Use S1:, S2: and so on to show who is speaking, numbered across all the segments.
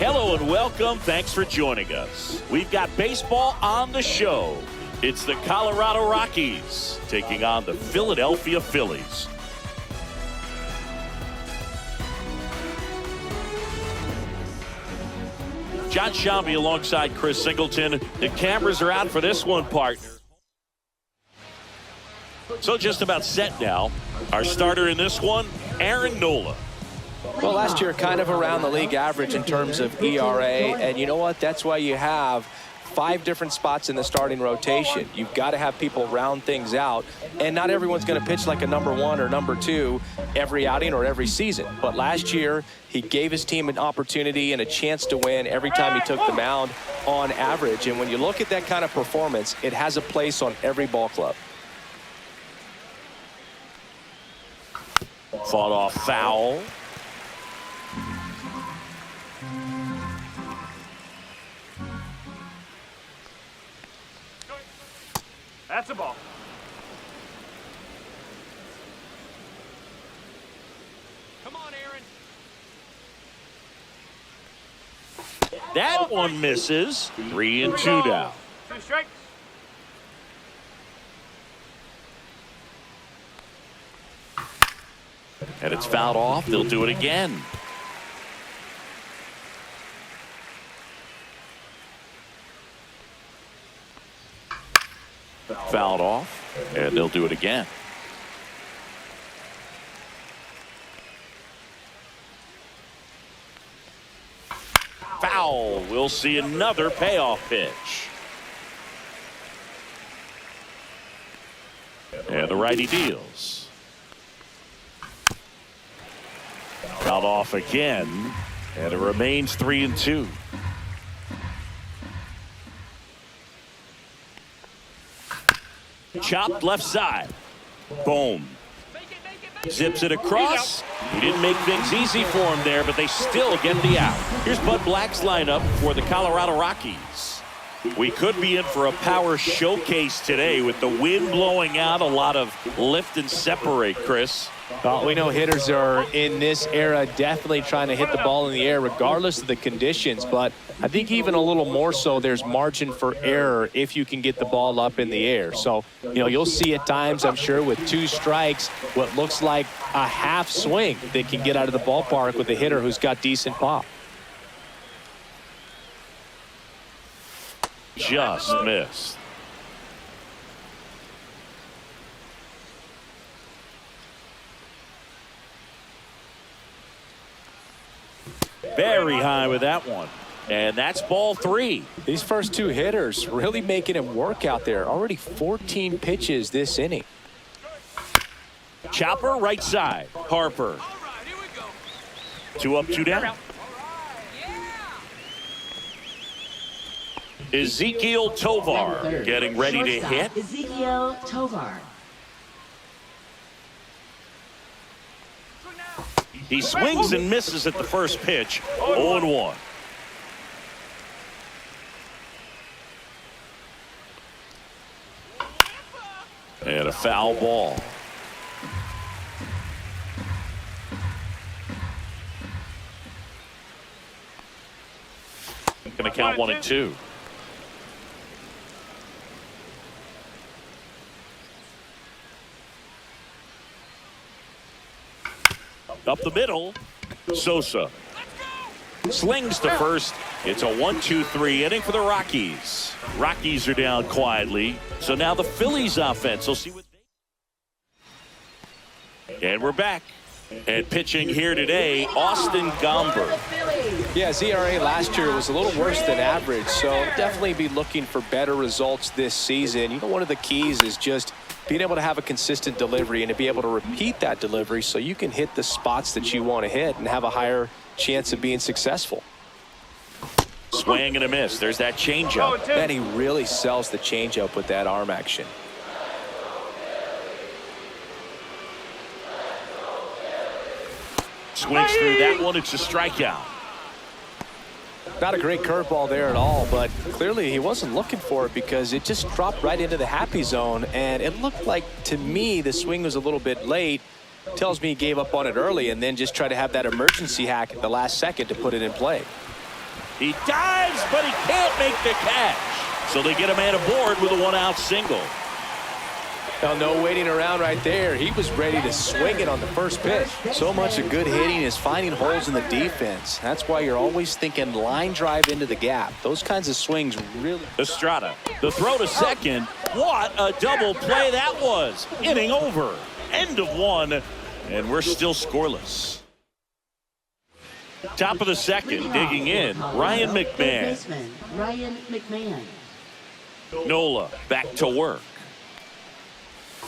S1: Hello and welcome. Thanks for joining us. We've got baseball on the show. It's the Colorado Rockies taking on the Philadelphia Phillies. John Shambi alongside Chris Singleton. The cameras are out for this one, partner. So just about set now. Our starter in this one, Aaron Nola.
S2: Well, last year kind of around the league average in terms of ERA, and you know what? That's why you have 5 different spots in the starting rotation. You've got to have people round things out, and not everyone's going to pitch like a number 1 or number 2 every outing or every season. But last year, he gave his team an opportunity and a chance to win every time he took the mound on average. And when you look at that kind of performance, it has a place on every ball club.
S1: Fought off foul.
S3: That's a ball. Come on, Aaron.
S1: That one misses. 3 and 2 down.
S3: 2 strikes.
S1: And it's fouled off. They'll do it again. Fouled off, and they'll do it again. Foul. We'll see another payoff pitch. And the righty deals. Fouled off again, and it remains 3 and 2. Chopped left side. Boom. Zips it across. He didn't make things easy for him there, but they still get the out. Here's Bud Black's lineup for the Colorado Rockies. We could be in for a power showcase today with the wind blowing out, a lot of lift and separate, Chris.
S2: Well, we know hitters are in this era definitely trying to hit the ball in the air regardless of the conditions, but I think even a little more so there's margin for error if you can get the ball up in the air. So, you'll see at times, I'm sure, with 2 strikes, what looks like a half swing that can get out of the ballpark with a hitter who's got decent pop.
S1: Just missed. Very high with that one. And that's ball 3.
S2: These first 2 hitters really making him work out there. Already 14 pitches this inning.
S1: Chopper right side. Harper. 2 up, 2 down. Ezekiel Tovar getting ready to hit.
S4: Ezekiel Tovar.
S1: He swings and misses at the first pitch. 0-1. And a foul ball. Going to count 1 and 2. Up the middle, Sosa slings to first. It's a 1-2-3 inning for the Rockies. Rockies are down quietly, so now the Phillies offense will see what they... And we're back. And pitching here today, Austin Gomber.
S2: Yeah, his ERA last year was a little worse than average, so definitely be looking for better results this season. One of the keys is just being able to have a consistent delivery and to be able to repeat that delivery so you can hit the spots that you want to hit and have a higher chance of being successful.
S1: Swing and a miss. There's that changeup.
S2: Man, he really sells the changeup with that arm action.
S1: Swings through that one. It's a strikeout.
S2: Not a great curveball there at all, but clearly he wasn't looking for it because it just dropped right into the happy zone, and it looked like, to me, the swing was a little bit late. Tells me he gave up on it early and then just tried to have that emergency hack at the last second to put it in play.
S1: He dives, but he can't make the catch. So they get a man aboard with a one-out single.
S2: Now, no waiting around right there. He was ready to swing it on the first pitch.
S4: So much of good hitting is finding holes in the defense. That's why you're always thinking line drive into the gap. Those kinds of swings really.
S1: Estrada, the throw to second. What a double play that was. Inning over. End of one. And we're still scoreless. Top of the second, digging in, Ryan McMahon. Nola back to work.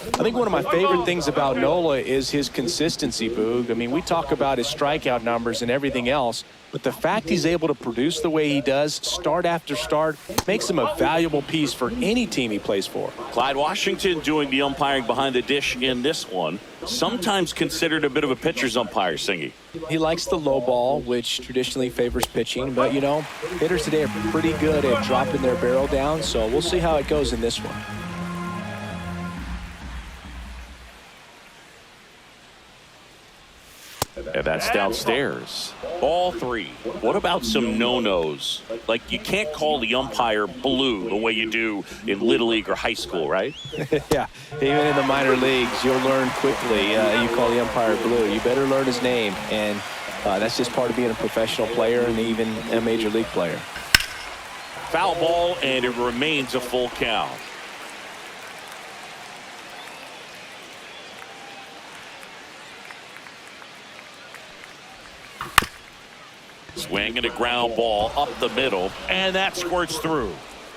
S2: I think one of my favorite things about Nola is his consistency, Boog. I mean, we talk about his strikeout numbers and everything else, but the fact he's able to produce the way he does, start after start, makes him a valuable piece for any team he plays for.
S1: Clyde Washington doing the umpiring behind the dish in this one. Sometimes considered a bit of a pitcher's umpire, Singy.
S2: He likes the low ball, which traditionally favors pitching, but, you know, hitters today are pretty good at dropping their barrel down, so we'll see how it goes in this one.
S1: And that's downstairs. Ball three. What about some no-nos? Like, you can't call the umpire blue the way you do in Little League or high school, right?
S2: Yeah, even in the minor leagues, you'll learn quickly. You call the umpire blue. You better learn his name, and that's just part of being a professional player and even a major league player.
S1: Foul ball, and it remains a full count. Swing and a ground ball up the middle, and that squirts through.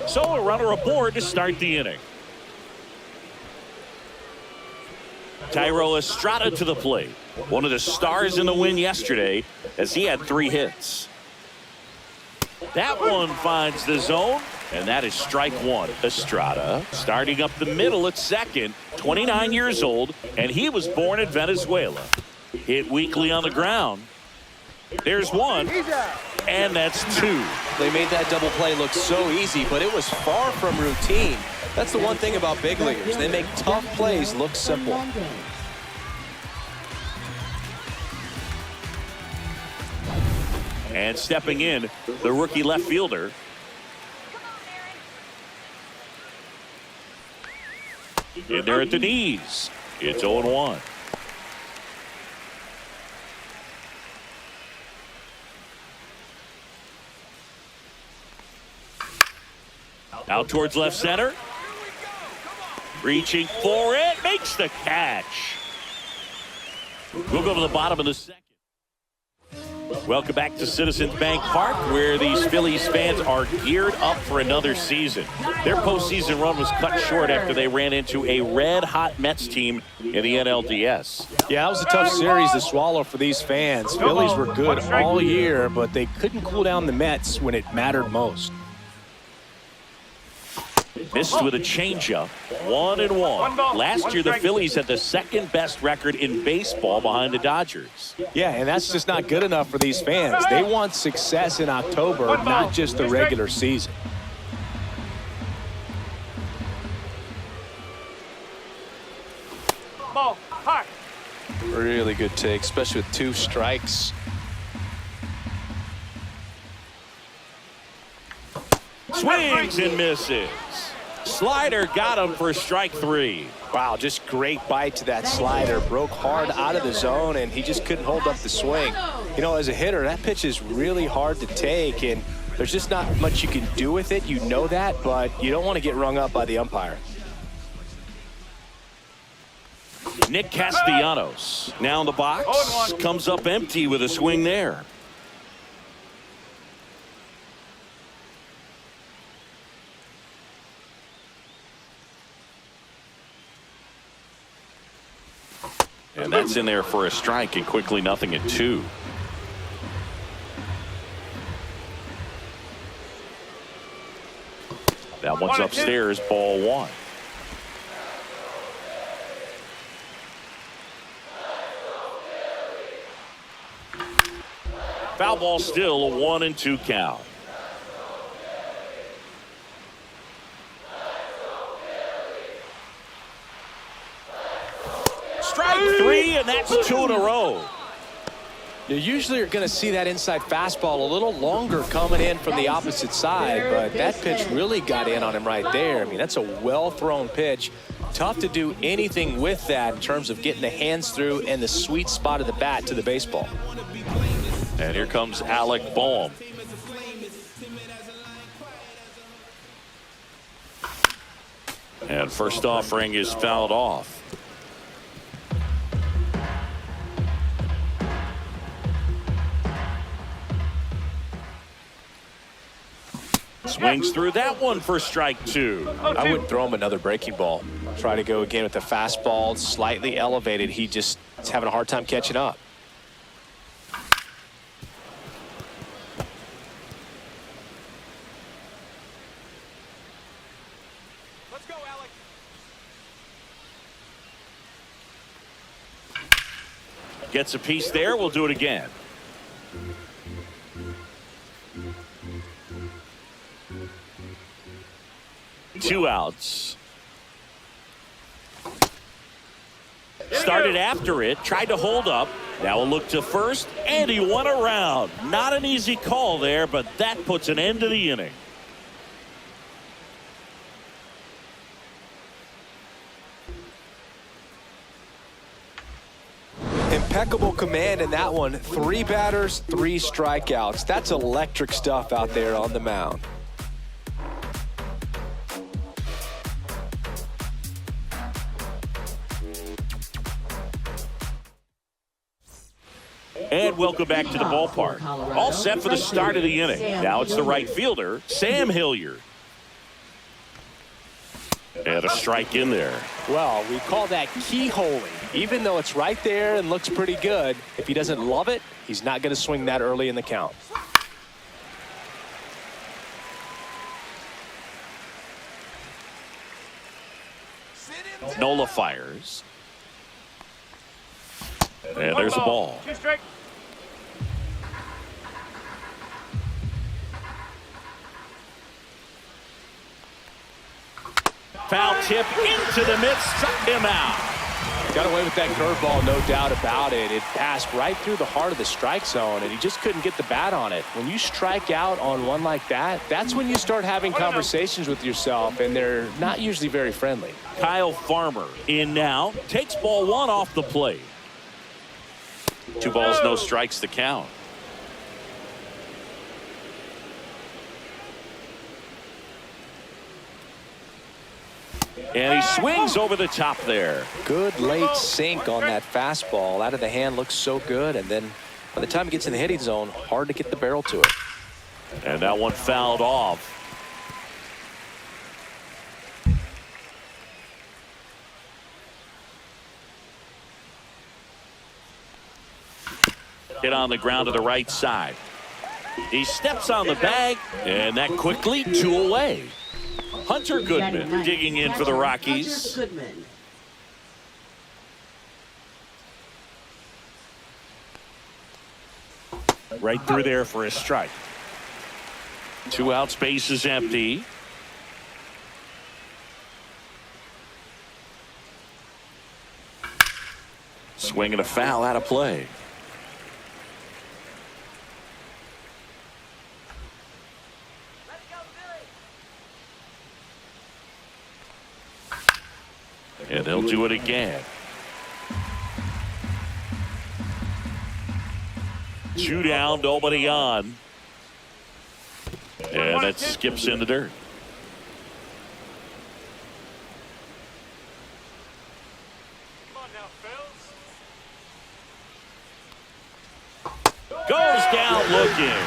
S1: So a runner aboard to start the inning. Thairo Estrada to the plate. One of the stars in the win yesterday as he had 3 hits. That one finds the zone, and that is strike one. Estrada starting up the middle at second, 29 years old, and he was born in Venezuela. Hit weakly on the ground. There's one, and that's 2.
S2: They made that double play look so easy, but it was far from routine. That's the one thing about big leaguers. They make tough plays look simple.
S1: And stepping in, the rookie left fielder. In there at the knees. It's 0-1. Out towards left center. Reaching for it. Makes the catch. We'll go to the bottom of the second. Welcome back to Citizens Bank Park, where these Phillies fans are geared up for another season. Their postseason run was cut short after they ran into a red-hot Mets team in the NLDS.
S2: Yeah, that was a tough series to swallow for these fans. Phillies were good all year, but they couldn't cool down the Mets when it mattered most.
S1: Missed with a changeup. 1-1. Last year, the Phillies had the second best record in baseball behind the Dodgers.
S2: Yeah, and that's just not good enough for these fans. They want success in October, not just the regular season.
S3: Ball, hot.
S4: Really good take, especially with 2 strikes.
S1: Swings and misses. Slider got him for strike 3.
S2: Wow, just great bite to that slider. Broke hard out of the zone, and he just couldn't hold up the swing. You know, as a hitter, that pitch is really hard to take, and there's just not much you can do with it. You know that, but you don't want to get rung up by the umpire.
S1: Nick Castellanos now in the box. Comes up empty with a swing there. And that's in there for a strike, and quickly 0-2. That one's upstairs, ball 1. Foul ball, still a 1-2 count. Strike 3, and that's 2 in a row.
S2: You usually are going to see that inside fastball a little longer coming in from the opposite side, but that pitch really got in on him right there. I mean, that's a well-thrown pitch. Tough to do anything with that in terms of getting the hands through and the sweet spot of the bat to the baseball.
S1: And here comes Alec Bohm. And first offering is fouled off. Swings through that one for strike 2.
S2: I wouldn't throw him another breaking ball. Try to go again with the fastball, slightly elevated. He just is having a hard time catching up.
S3: Let's go, Alec.
S1: Gets a piece there. We'll do it again. Two outs. Started after it, tried to hold up. Now a look to first, and he won around. Not an easy call there, but that puts an end to the inning.
S2: Impeccable command in that one. 3 batters, 3 strikeouts. That's electric stuff out there on the mound.
S1: And welcome back to the ballpark. All set for the start of the inning. Now it's the right fielder, Sam Hilliard. And a strike in there.
S2: Well, we call that keyholing. Even though it's right there and looks pretty good, if he doesn't love it, he's not going to swing that early in the count.
S1: Nola fires. And there's a ball.
S3: 2 strike.
S1: Foul tip into the mid, struck him out.
S2: Got away with that curveball, no doubt about it. It passed right through the heart of the strike zone, and he just couldn't get the bat on it. When you strike out on one like that, that's when you start having conversations with yourself, and they're not usually very friendly.
S1: Kyle Farmer in now, takes ball 1 off the plate. 2 balls, no strikes to count. And he swings over the top there.
S2: Good late sink on that fastball. Out of the hand looks so good, and then by the time it gets in the hitting zone, hard to get the barrel to it.
S1: And that one fouled off. Hit on the ground to the right side. He steps on the bag, and that quickly 2 away. Hunter Goodman digging in for the Rockies. Right through there for a strike. 2 outs, base is empty. Swing and a foul out of play. And they'll do it again. 2 down, nobody on. And that skips in the dirt.
S3: Come on now, Phils.
S1: Goes down looking.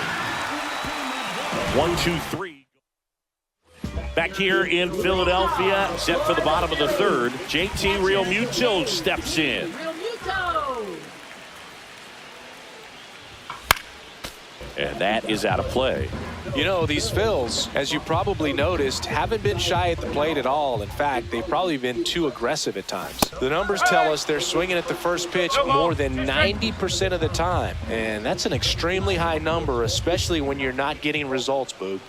S1: 1, 2, 3. Back here in Philadelphia, set for the bottom of the 3rd. JT Realmuto steps in. And that is out of play.
S2: You know, these Phils, as you probably noticed, haven't been shy at the plate at all. In fact, they've probably been too aggressive at times. The numbers tell us they're swinging at the first pitch more than 90% of the time. And that's an extremely high number, especially when you're not getting results, Boog.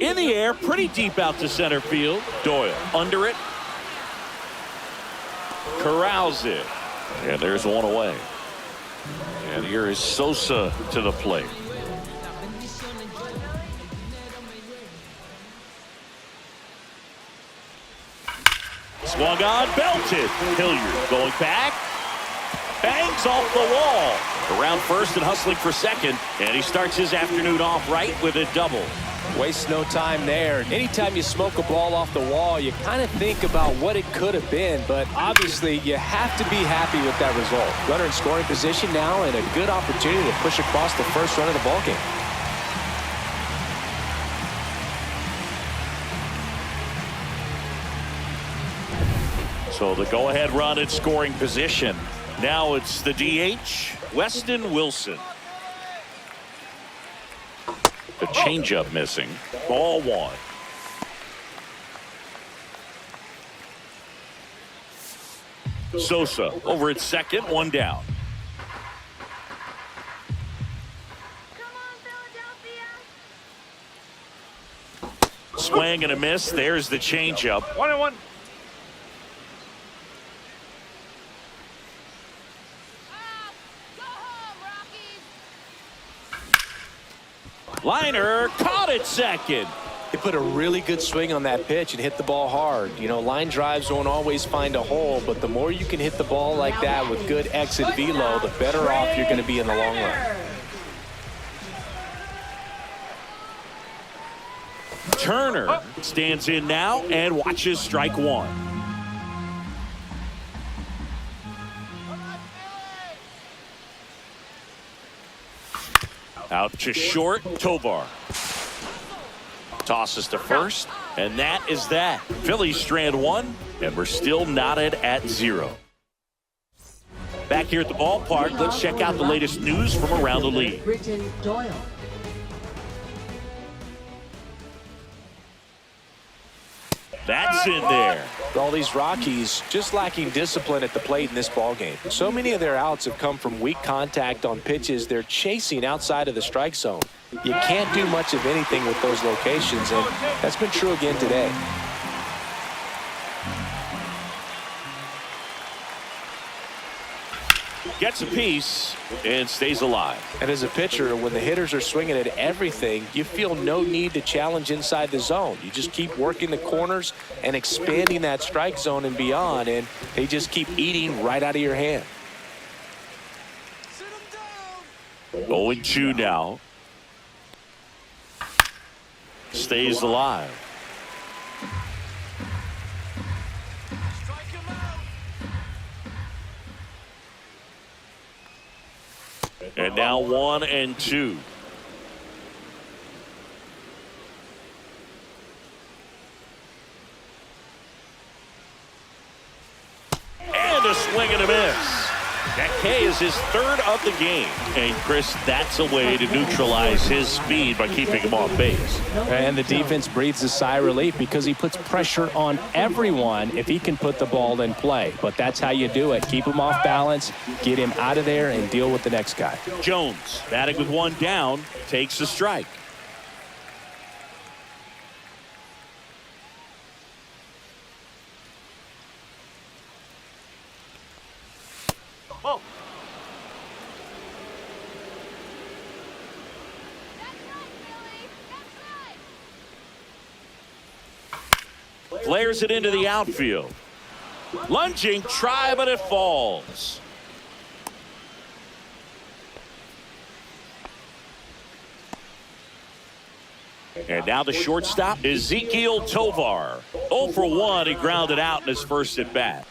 S1: In the air, pretty deep out to center field. Doyle under it. Corrals it. And there's 1 away. And here is Sosa to the plate. Swung on, belted. Hilliard going back. Bangs off the wall. Around first and hustling for second. And he starts his afternoon off right with a double.
S2: Waste no time there. Anytime you smoke a ball off the wall, you kind of think about what it could have been, but obviously you have to be happy with that result. Runner in scoring position now and a good opportunity to push across the first run of the ballgame.
S1: So the go-ahead run in scoring position. Now it's the DH, Weston Wilson. The changeup missing. Ball one. Sosa over at second, one down. Swing and a miss. There's the changeup.
S3: 1-1.
S1: Liner caught it second.
S2: He put a really good swing on that pitch and hit the ball hard. You know, line drives don't always find a hole, but the more you can hit the ball like that with good exit velo, the better off you're going to be in the long run.
S1: Turner stands in now and watches strike one. Out to short, Tovar. Tosses to first, and that is that. Phillies strand one, and we're still knotted at 0. Back here at the ballpark, let's check out the latest news from around the league.
S5: Britton Doyle.
S1: That's in there.
S2: All these Rockies just lacking discipline at the plate in this ballgame. So many of their outs have come from weak contact on pitches they're chasing outside of the strike zone. You can't do much of anything with those locations, and that's been true again today.
S1: Gets a piece and stays alive.
S2: And as a pitcher, when the hitters are swinging at everything, you feel no need to challenge inside the zone. You just keep working the corners and expanding that strike zone and beyond, and they just keep eating right out of your hand.
S1: 0-2 now. Stays alive. And now 1-2. And a swing and a miss. That K is his third of the game. And Chris, that's a way to neutralize his speed by keeping him off base.
S6: And the defense breathes a sigh of relief because he puts pressure on everyone if he can put the ball in play. But that's how you do it. Keep him off balance, get him out of there, and deal with the next guy.
S1: Jones, batting with one down, takes the strike.
S3: Oh.
S1: Flares it into the outfield. Lunging, try, but it falls. And now the shortstop, Ezekiel Tovar. 0 for 1, he grounded out in his first at bat.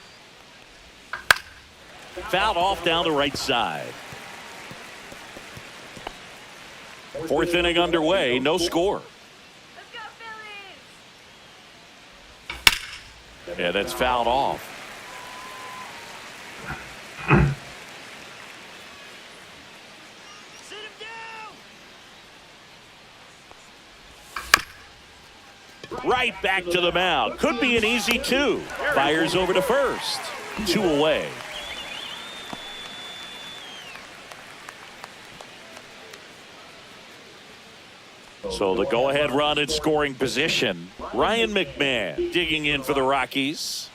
S1: Fouled off down the right side. Fourth inning underway, no score.
S5: Let's go, Phillies!
S1: Yeah, that's fouled off.
S3: Sit him down.
S1: Right back to the mound. Could be an easy 2. Fires over to first. 2 away. So the go-ahead run in scoring position. Ryan McMahon digging in for the Rockies.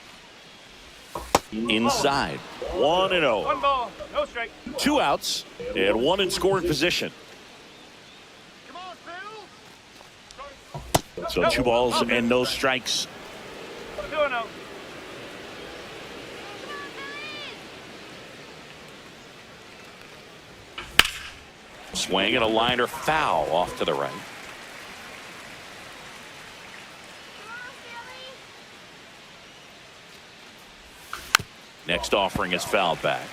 S1: inside. 1-0.
S3: 1 ball, no strike.
S1: 2 outs and 1 in scoring position.
S3: Come on, Phil.
S1: So 2 balls and no strikes.
S3: 2-0.
S1: Swing and a liner foul off to the right. Next offering is fouled back.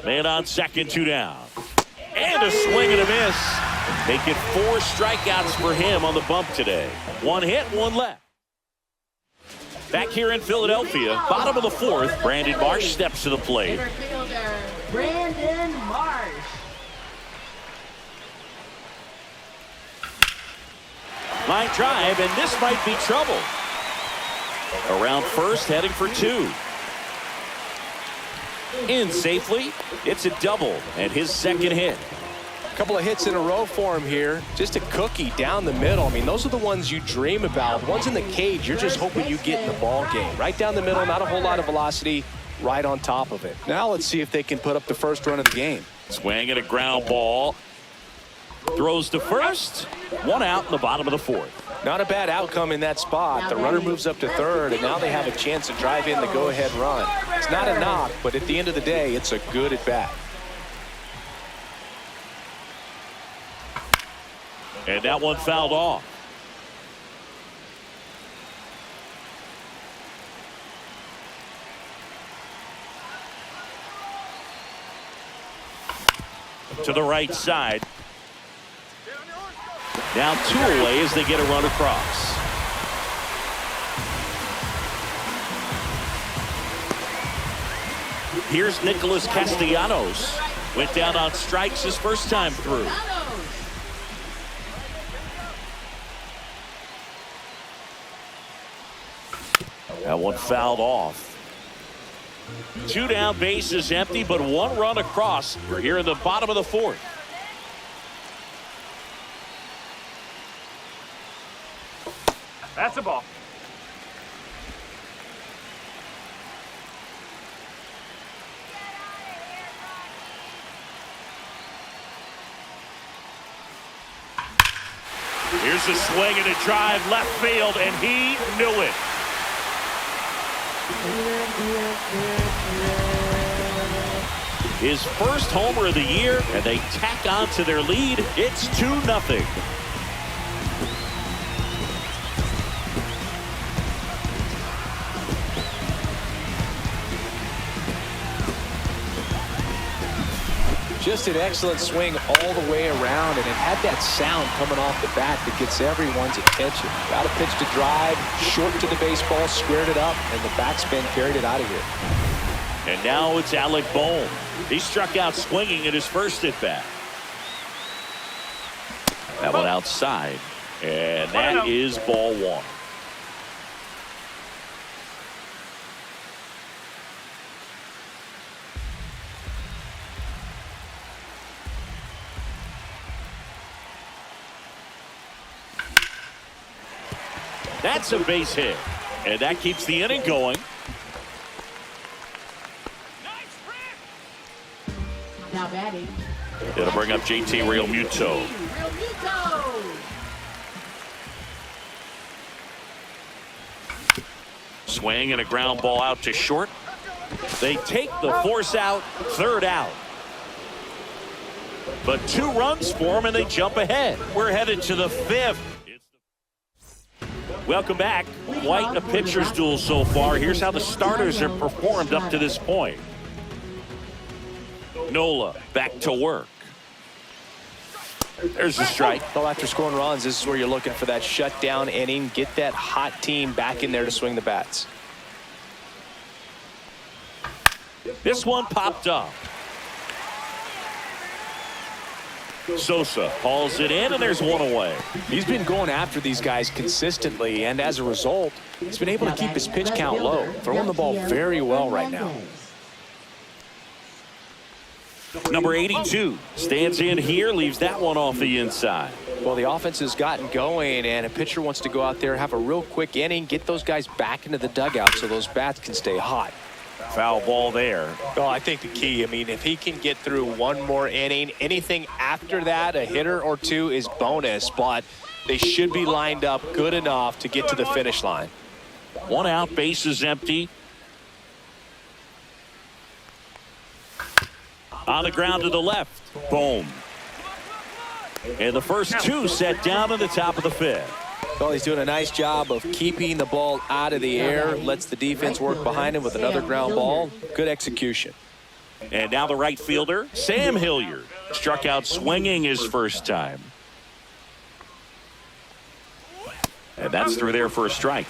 S1: Man on second, 2 down. And a swing and a miss. Make it 4 strikeouts for him on the bump today. 1 hit, 1 left. Back here in Philadelphia, bottom of the 4th, Brandon Marsh steps to the plate.
S5: Center fielder, Brandon Marsh.
S1: Line drive, and this might be trouble. Around first, heading for 2. In safely, it's a double, and his second hit.
S2: A couple of hits in a row for him here. Just a cookie down the middle. I mean, those are the ones you dream about. Ones in the cage, you're just hoping you get in the ball game. Right down the middle, not a whole lot of velocity, right on top of it. Now let's see if they can put up the first run of the game.
S1: Swing and a ground ball. Throws to first. 1 out in the bottom of the 4th.
S2: Not a bad outcome in that spot. The runner moves up to third, and now they have a chance to drive in the go-ahead run. It's not a knock, but at the end of the day, it's a good at-bat.
S1: And that one fouled off. To the right side. Now 2 away as they get a run across. Here's Nicholas Castellanos. Went down on strikes his first time through. That one fouled off. 2 down, bases empty, but 1 run across. We're here in the bottom of the 4th.
S3: That's a ball.
S1: Here's a swing and a drive left field, and he knew it. His first homer of the year, and they tack on to their lead. It's 2-0.
S2: Just an excellent swing all the way around, and it had that sound coming off the bat that gets everyone's attention. Got a pitch to drive, short to the baseball, squared it up, and the backspin carried it out of here.
S1: And now it's Alec Bohm. He struck out swinging in his first at-bat. That one outside, and that is ball 1. That's a base hit, and that keeps the inning going.
S5: Now batting.
S1: It'll bring up JT Realmuto. Swing and a ground ball out to short. They take the force out, 3rd out. But 2 runs for them, and they jump ahead. We're headed to the 5th. Welcome back. Quite a pitcher's duel so far. Here's how the starters have performed up to this point. Nola back to work. There's the strike.
S2: Well, after scoring runs, this is where you're looking for that shutdown inning. Get that hot team back in there to swing the bats.
S1: This one popped up. Sosa hauls it in, and there's 1 away.
S2: He's been going after these guys consistently, and as a result, he's been able to keep his pitch count low, throwing the ball very well right now.
S1: Number 82 stands in here, leaves that one off the inside.
S2: Well, the offense has gotten going, and a pitcher wants to go out there, have a real quick inning, get those guys back into the dugout so those bats can stay hot.
S1: Foul ball there.
S2: Well, I think the key, I mean, if he can get through one more inning, anything after that, a hitter or two is bonus, but they should be lined up good enough to get to the finish line.
S1: 1 out, base is empty. On the ground to the left. Boom. And the first 2 set down in the top of the 5th.
S2: Well, he's doing a nice job of keeping the ball out of the air, lets the defense work behind him with another ground ball. Good execution.
S1: And now the right fielder, Sam Hilliard, struck out swinging his first time. And that's through there for a strike.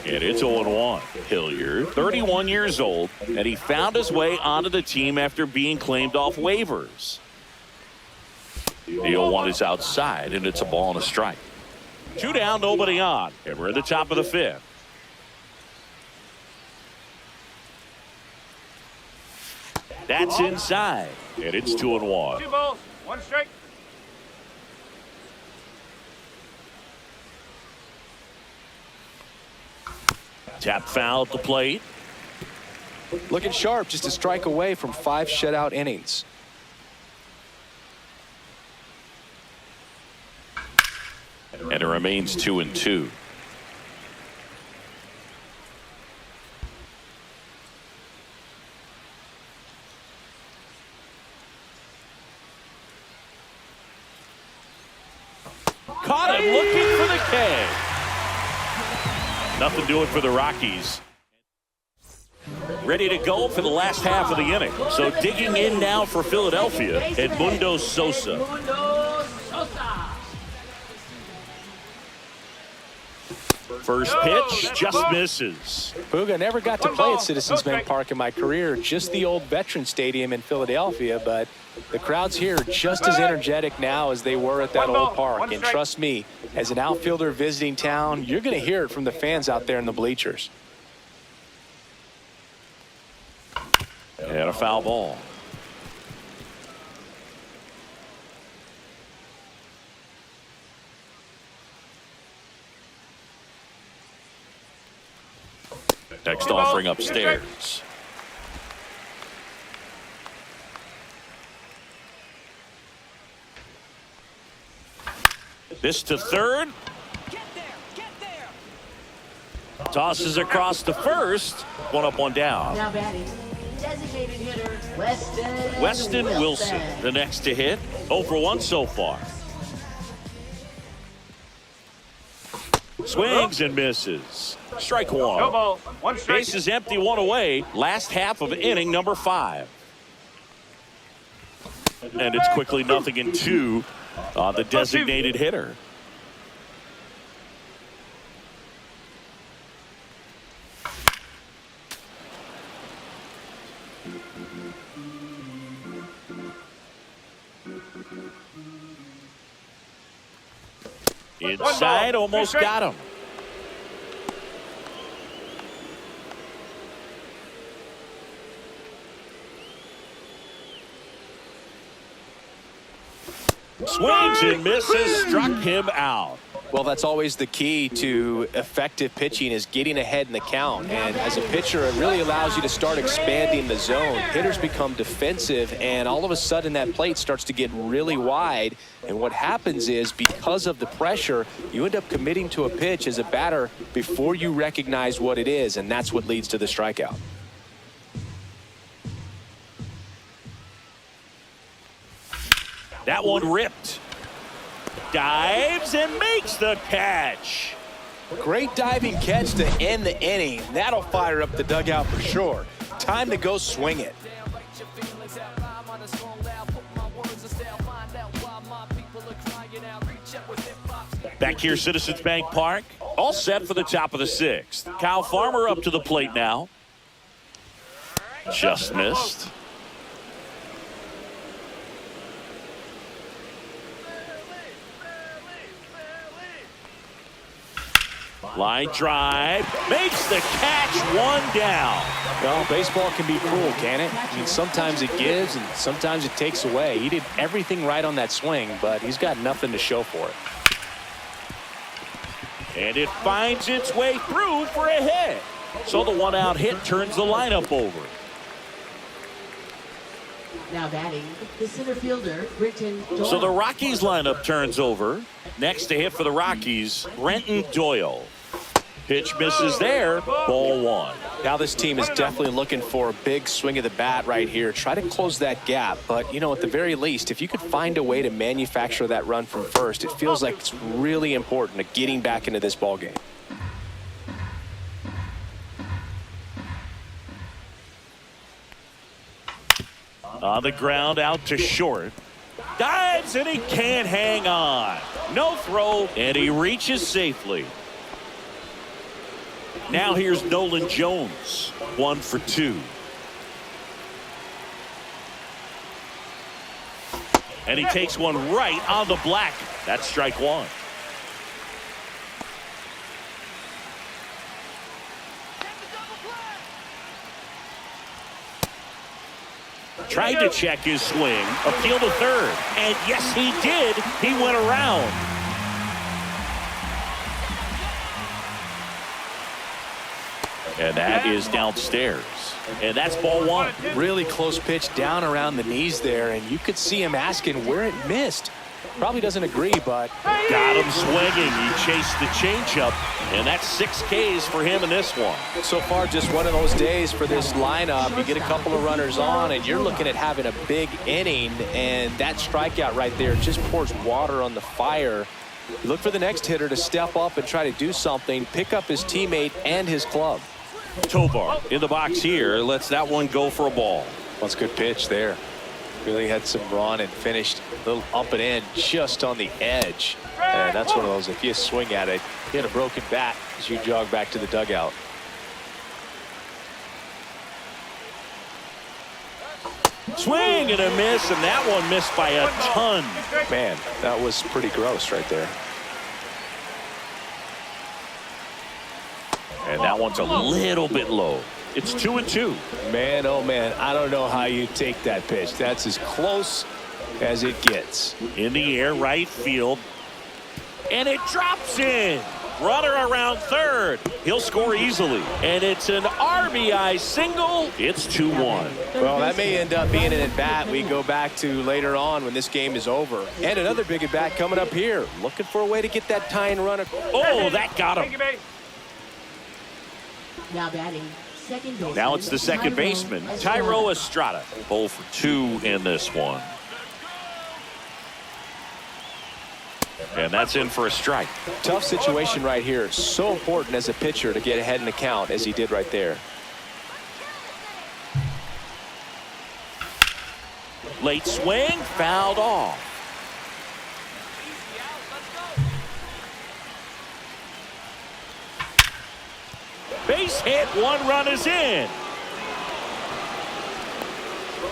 S1: And it's 0-1. Hilliard, 31 years old, and he found his way onto the team after being claimed off waivers. The 0-1 is outside, and it's a ball and a strike. 2 down, nobody on, and we're at the top of the 5th. That's inside, and it's 2-1.
S3: 2 balls, 1 strike.
S1: Tap foul at the plate.
S2: Looking sharp, just a strike away from 5 shutout innings.
S1: And it remains 2-2. Caught him looking for the K. Nothing doing for the Rockies. Ready to go for the last half of the inning. So digging in now for Philadelphia, Edmundo Sosa. First pitch just misses.
S2: Booga never got to play at Citizens Bank Park in my career, just the old Veteran Stadium in Philadelphia, but the crowds here just as energetic now as they were at that old park. And trust me, as an outfielder visiting town, you're going to hear it from the fans out there in the bleachers.
S1: And a foul ball. Next offering upstairs. This to third. Tosses across to first. 1 up, 1 down.
S5: Now batting, designated hitter
S1: Weston Wilson, the next to hit. 0 for 1 so far. Swings and misses. Strike 1.
S3: No ball, 1 strike.
S1: Base is empty, 1 away. Last half of inning number 5. And it's quickly 0-2 on the designated hitter. Inside, almost got him. Swings and misses, struck him out.
S2: Well, that's always the key to effective pitching, is getting ahead in the count. And as a pitcher, it really allows you to start expanding the zone. Hitters become defensive, and all of a sudden that plate starts to get really wide. And what happens is, because of the pressure, you end up committing to a pitch as a batter before you recognize what it is, and that's what leads to the strikeout.
S1: That one ripped. Dives and makes the catch.
S2: Great diving catch to end the inning. That'll fire up the dugout for sure. Time to go swing it.
S1: Back here, Citizens Bank Park. All set for the top of the 6th. Kyle Farmer up to the plate now. Just missed. Line drive. Makes the catch. One down.
S6: Well, baseball can be cruel, can it? I mean, sometimes it gives and sometimes it takes away. He did everything right on that swing, but he's got nothing to show for it.
S1: And it finds its way through for a hit. So the one-out hit turns the lineup over.
S5: Now batting, the center fielder, Britton Doyle.
S1: So the Rockies lineup turns over. Next to hit for the Rockies, Brenton Doyle. Pitch misses there. Ball one.
S2: Now this team is definitely looking for a big swing of the bat right here. Try to close that gap. But, you know, at the very least, if you could find a way to manufacture that run from first, it feels like it's really important to getting back into this ball game.
S1: On the ground out to short. Dives and he can't hang on. No throw and he reaches safely. Now here's Nolan Jones. 1 for 2. And he takes one right on the black. That's strike one. Tried to check his swing, appeal to third, and yes he did. He went around. And that is downstairs. And that's ball one.
S2: Really close pitch down around the knees there, and you could see him asking where it missed. Probably doesn't agree, but
S1: got him swinging. He chased the changeup, and that's 6 Ks for him in this one.
S2: So far, just one of those days for this lineup. You get a couple of runners on, and you're looking at having a big inning, and that strikeout right there just pours water on the fire. You look for the next hitter to step up and try to do something, pick up his teammate and his club.
S1: Tovar in the box here lets that one go for a ball.
S2: That's a good pitch there. Really had some run and finished a little up and in just on the edge. And that's one of those, if you swing at it, you hit a broken bat as you jog back to the dugout.
S1: Swing and a miss, and that one missed by a ton.
S2: Man, that was pretty gross right there.
S1: And that one's a little bit low. It's 2-2.
S2: Man, oh man, I don't know how you take that pitch. That's as close as it gets.
S1: In the air, right field. And it drops in. Runner around third. He'll score easily. And it's an RBI single. It's 2-1.
S2: Well, that may end up being an at-bat we go back to later on when this game is over. And another big at-bat coming up here. Looking for a way to get that tying run.
S1: Oh, that got him.
S5: Now batting, second baseman.
S1: Now it's the second baseman, Tyro Estrada. 0 for 2 in this one. And that's in for a strike.
S2: Tough situation right here. So important as a pitcher to get ahead in the count as he did right there.
S1: Late swing, fouled off. Base hit, 1 run is in.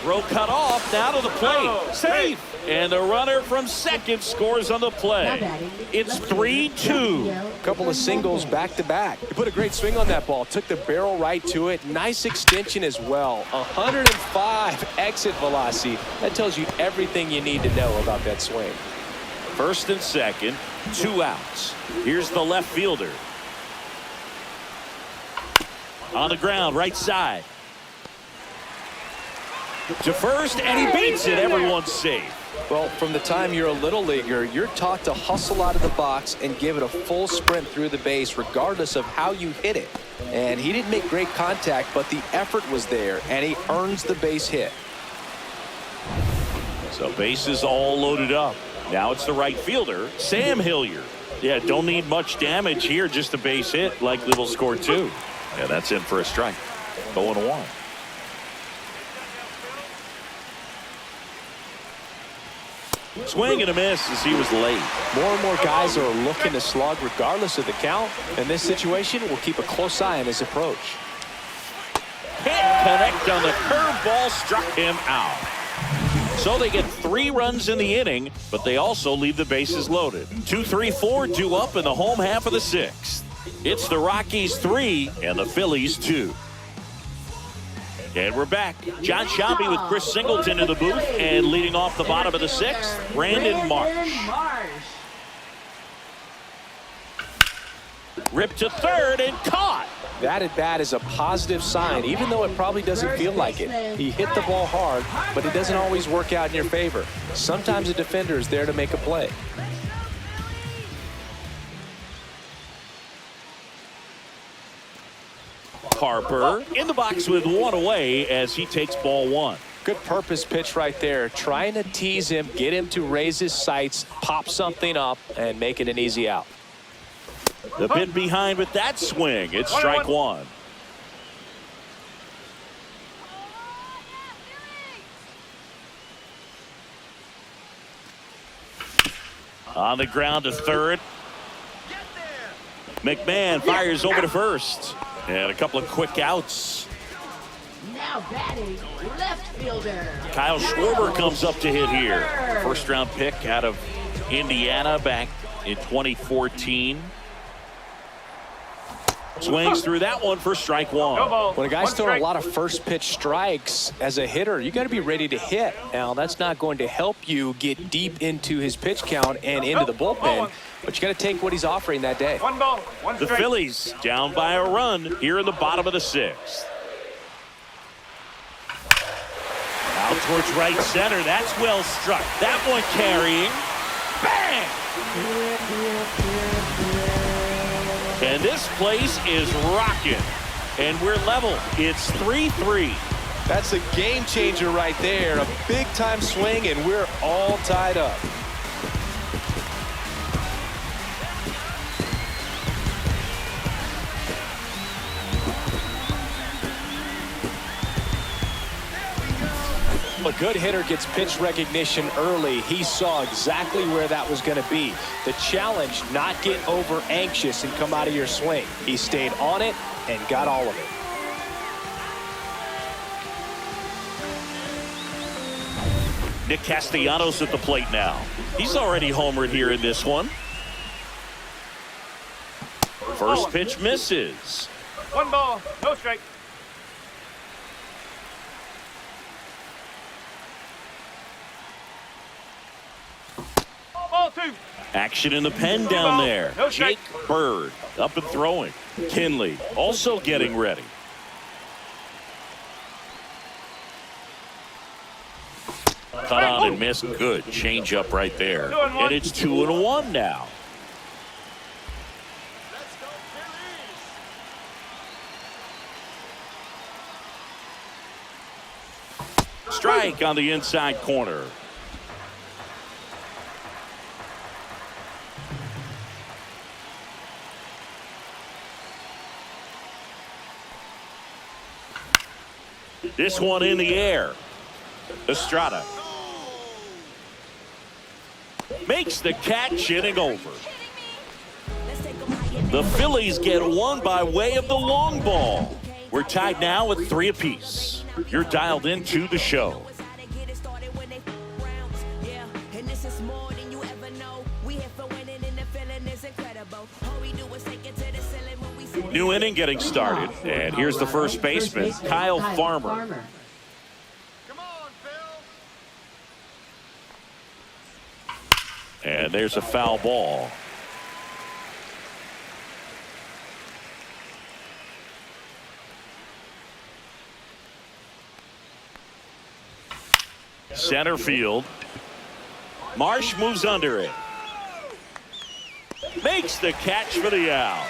S1: Throw cut off, now to the plate. Safe. And the runner from second scores on the play. It's 3-2.
S2: Couple of singles back to back. He put a great swing on that ball. Took the barrel right to it. Nice extension as well. 105 exit velocity. That tells you everything you need to know about that swing.
S1: First and second, 2 outs. Here's the left fielder. On the ground, right side. To first, and he beats it. Everyone's safe.
S2: Well, from the time you're a little leaguer, you're taught to hustle out of the box and give it a full sprint through the base, regardless of how you hit it. And he didn't make great contact, but the effort was there, and he earns the base hit.
S1: So bases all loaded up. Now it's the right fielder, Sam Hilliard. Yeah, don't need much damage here, just a base hit. Likely will score 2. Yeah, that's in for a strike. 0-1. Swing and a miss as he was late.
S2: More and more guys are looking to slug regardless of the count. In this situation, we'll keep a close eye on his approach.
S1: Can't connect on the curveball, struck him out. So they get 3 runs in the inning, but they also leave the bases loaded. 2-3-4 due up in the home half of the 6th. It's the Rockies 3 and the Phillies 2. And we're back. John Shelby with Chris Singleton in the booth, and leading off the bottom of the 6th, Brandon Marsh. Ripped to third and caught.
S2: That at bat is a positive sign, even though it probably doesn't feel like it. He hit the ball hard, but it doesn't always work out in your favor. Sometimes a defender is there to make a play.
S1: Harper in the box with one away as he takes ball 1.
S2: Good purpose pitch right there. Trying to tease him, get him to raise his sights, pop something up, and make it an easy out.
S1: The bit behind with that swing. It's strike 1. On the ground to third. McMahon fires over to first. And a couple of quick outs.
S5: Now batting, left fielder.
S1: Kyle Schwarber comes up to hit here. First round pick out of Indiana back in 2014. Swings through that one for strike 1.
S2: When a guy's throwing a lot of first pitch strikes as a hitter, you got to be ready to hit. Now, that's not going to help you get deep into his pitch count and into the bullpen, but you got to take what he's offering that day.
S1: The Phillies down by a run here in the bottom of the 6th. Out towards right center. That's well struck. That one carrying. Bang! And this place is rocking. And we're level. It's 3-3.
S2: That's a game changer right there. A big time swing, and we're all tied up. A good hitter gets pitch recognition early. He saw exactly where that was going to be. The challenge, not get over anxious and come out of your swing. He stayed on it and got all of it.
S1: Nick Castellanos at the plate now. He's already homered here in this one. First pitch misses.
S3: 1 ball, no strike. Ball 2.
S1: Action in the pen down there. Jake Bird up and throwing. Kinley also getting ready. Cut on and missed. Good change up right there. And it's 2-1 now. Strike on the inside corner. This one in the air. Estrada makes the catch, inning over. The Phillies get one by way of the long ball. We're tied now with 3 apiece. You're dialed into the show. New inning getting started, and here's the first baseman, Kyle Farmer. And there's a foul ball. Center field. Marsh moves under it. Makes the catch for the out.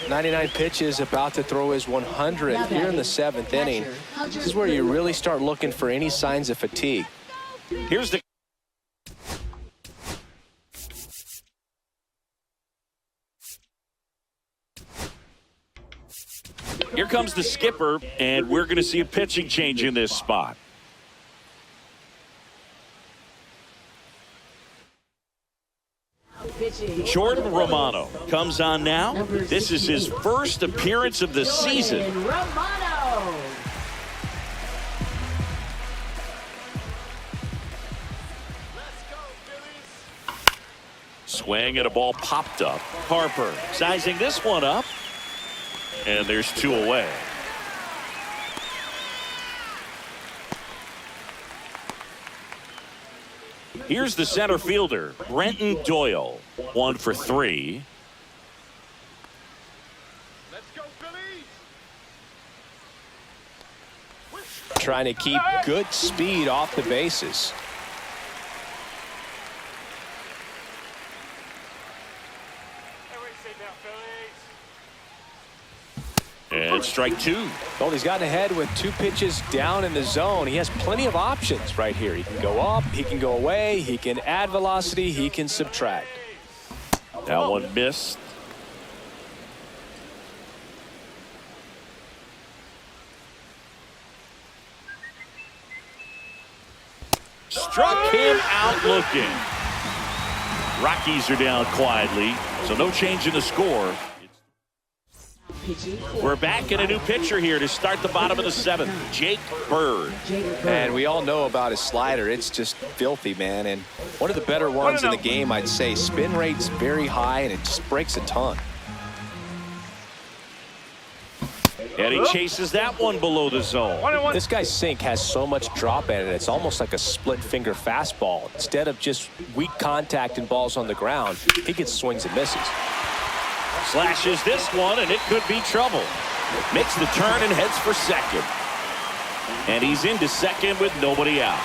S2: 99 pitches, about to throw his 100th here in the 7th inning. This is where you really start looking for any signs of fatigue.
S1: Here's the Here comes the skipper, and we're going to see a pitching change in this spot. Jordan Romano comes on now. This is his first appearance of the season. Swing and a ball popped up. Harper sizing this one up. And there's 2 away. Here's the center fielder, Brenton Doyle. 1 for 3.
S3: Let's go, Phillies!
S2: Trying to keep good speed off the bases.
S1: And strike 2.
S2: Well, he's gotten ahead with 2 pitches down in the zone. He has plenty of options right here. He can go up, he can go away, he can add velocity, he can subtract.
S1: That one missed. Struck him out looking. Rockies are down quietly, so no change in the score. We're back in a new pitcher here to start the bottom of the 7th, Jake Bird.
S2: And we all know about his slider. It's just filthy, man. And one of the better ones in the game, I'd say. Spin rate's very high, and it just breaks a ton.
S1: And he chases that one below the zone.
S2: This guy's sink has so much drop in it. It's almost like a split finger fastball. Instead of just weak contact and balls on the ground, he gets swings and misses.
S1: Slashes this one, and it could be trouble. Makes the turn and heads for second. And he's into second with nobody out.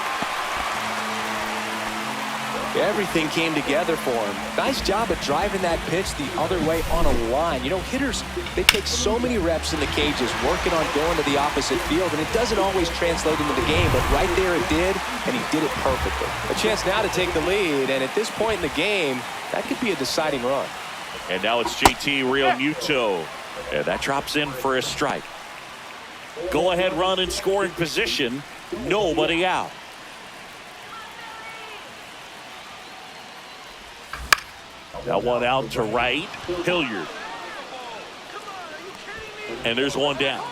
S2: Everything came together for him. Nice job of driving that pitch the other way on a line. You know, hitters, they take so many reps in the cages working on going to the opposite field, and it doesn't always translate into the game, but right there it did, and he did it perfectly. A chance now to take the lead, and at this point in the game, that could be a deciding run.
S1: And now it's JT Realmuto. And that drops in for a strike. Go-ahead run in scoring position. Nobody out. That one out to right. Hilliard. And there's one down.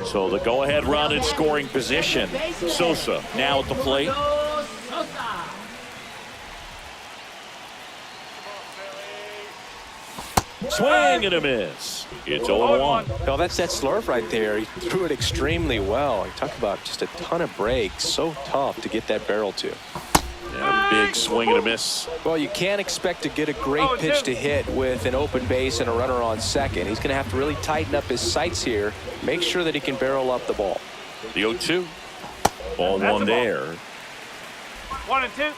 S1: So the go-ahead run in scoring position. Sosa now at the plate. Swing and a miss. It's 0-1.
S2: Well, that's that slurve right there. He threw it extremely well. You talk about just a ton of breaks. So tough to get that barrel to.
S1: And a big swing and a miss.
S2: Well, you can't expect to get a great pitch to hit with an open base and a runner on second. He's going to have to really tighten up his sights here. Make sure that he can barrel up the ball.
S1: The 0-2. Ball one there.
S3: 1 and 2.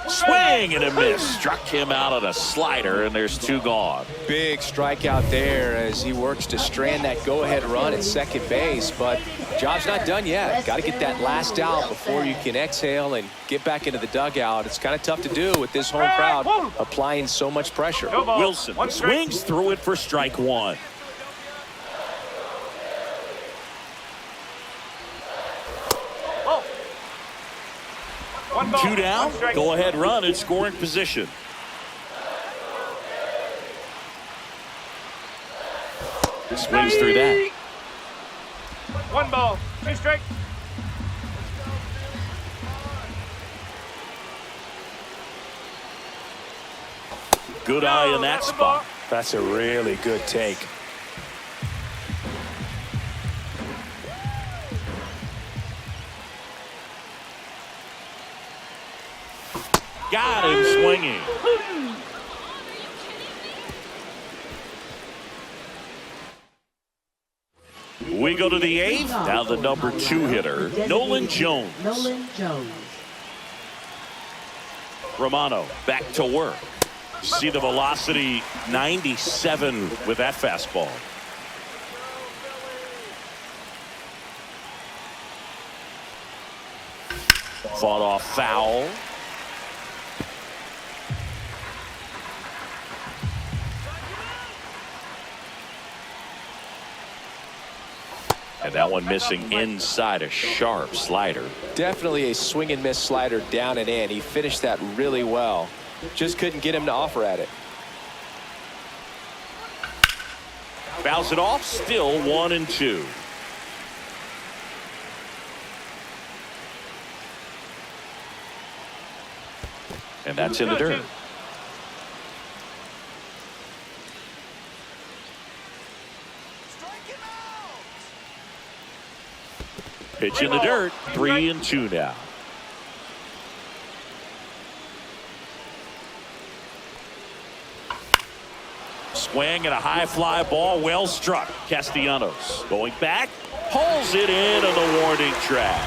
S1: Swing and a miss. Struck him out on a slider, and there's 2 gone.
S2: Big strikeout there as he works to strand that go-ahead run at second base, but job's not done yet. Got to get that last out before you can exhale and get back into the dugout. It's kind of tough to do with this home crowd applying so much pressure.
S1: Wilson swings through it for strike 1. Two down, go ahead run in scoring position. Swings through that.
S3: 1 ball, 2 strikes.
S1: Good eye in that spot.
S2: That's a really good take.
S1: Got him swinging. We go to the 8th. Now the number 2 hitter, Nolan Jones. Romano back to work. See the velocity, 97 with that fastball. Fought off foul. And that one missing inside, a sharp slider.
S2: Definitely a swing and miss slider down and in. He finished that really well. Just couldn't get him to offer at it.
S1: Fouls it off, still 1-2. And that's in the dirt. Pitch in the dirt, 3-2 now. Swing and a high fly ball, well struck. Castellanos going back, pulls it into the warning track.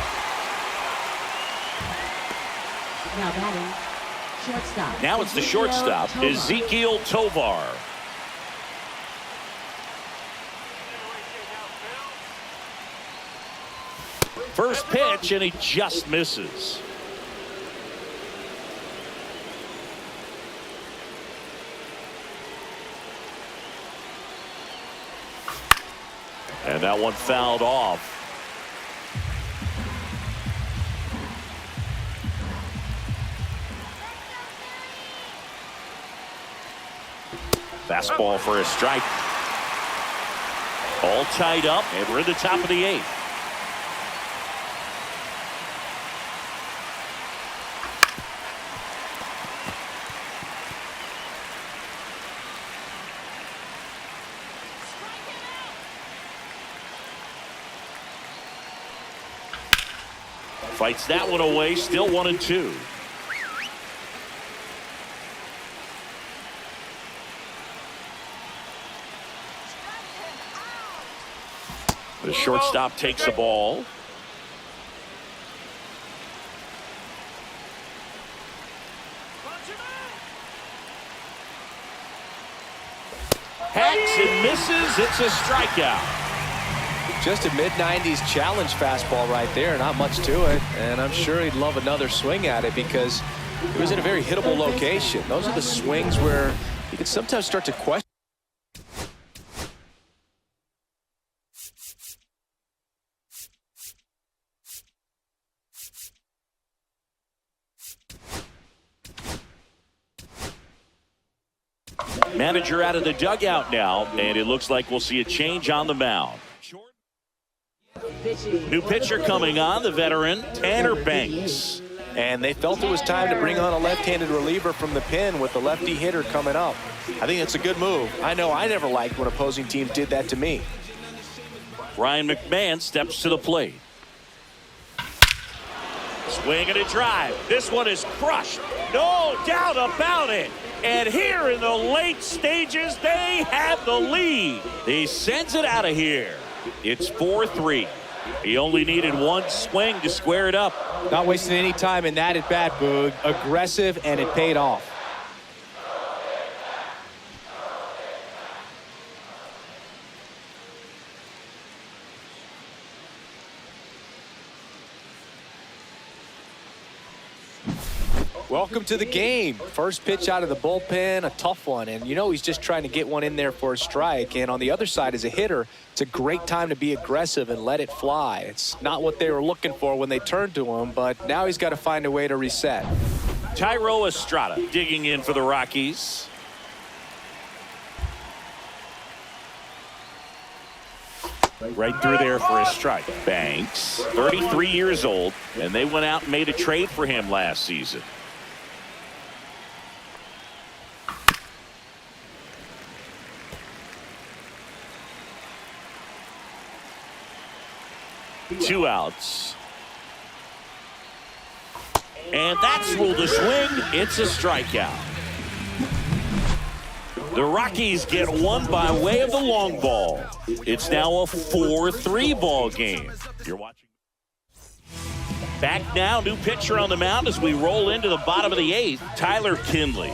S5: Now batting, shortstop.
S1: Now it's the shortstop, Ezekiel Tovar. First pitch, and he just misses. And that one fouled off. Fastball for a strike. All tied up, and we're at the top of the 8th. Fights that one away, still 1-2. The shortstop takes the ball. Hacks and misses. It's a strikeout.
S2: Just a mid-90s challenge fastball right there. Not much to it. And I'm sure he'd love another swing at it because it was in a very hittable location. Those are the swings where you can sometimes start to question.
S1: Manager out of the dugout now, and it looks like we'll see a change on the mound. New pitcher coming on, the veteran Tanner Banks.
S2: And they felt it was time to bring on a left-handed reliever from the pen with the lefty hitter coming up. I think it's a good move. I know I never liked when opposing teams did that to me.
S1: Ryan McMahon steps to the plate. Swing and a drive. This one is crushed. No doubt about it. And here in the late stages, they have the lead. He sends it out of here. It's 4-3. He only needed one swing to square it up.
S6: Not wasting any time in that at bat, Boog. Aggressive, and it paid off.
S2: Welcome to the game. First pitch out of the bullpen, a tough one. And you know he's just trying to get one in there for a strike. And on the other side, as a hitter, it's a great time to be aggressive and let it fly. It's not what they were looking for when they turned to him, but now he's got to find a way to reset.
S1: Tyro Estrada digging in for the Rockies. Right through there for a strike. Banks, 33 years old, and they went out and made a trade for him last season. Two outs. And that's ruled a swing. It's a strikeout. The Rockies get one by way of the long ball. It's now a 4-3 ball game. You're watching. Back now, new pitcher on the mound as we roll into the bottom of the 8th, Tyler Kinley.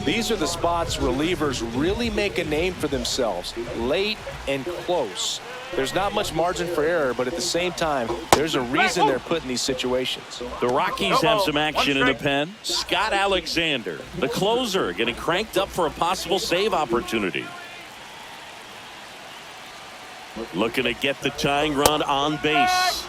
S2: These are the spots relievers really make a name for themselves, late and close. There's not much margin for error, but at the same time, there's a reason they're put in these situations.
S1: The Rockies have some action in the pen. Scott Alexander, the closer, getting cranked up for a possible save opportunity. Looking to get the tying run on base.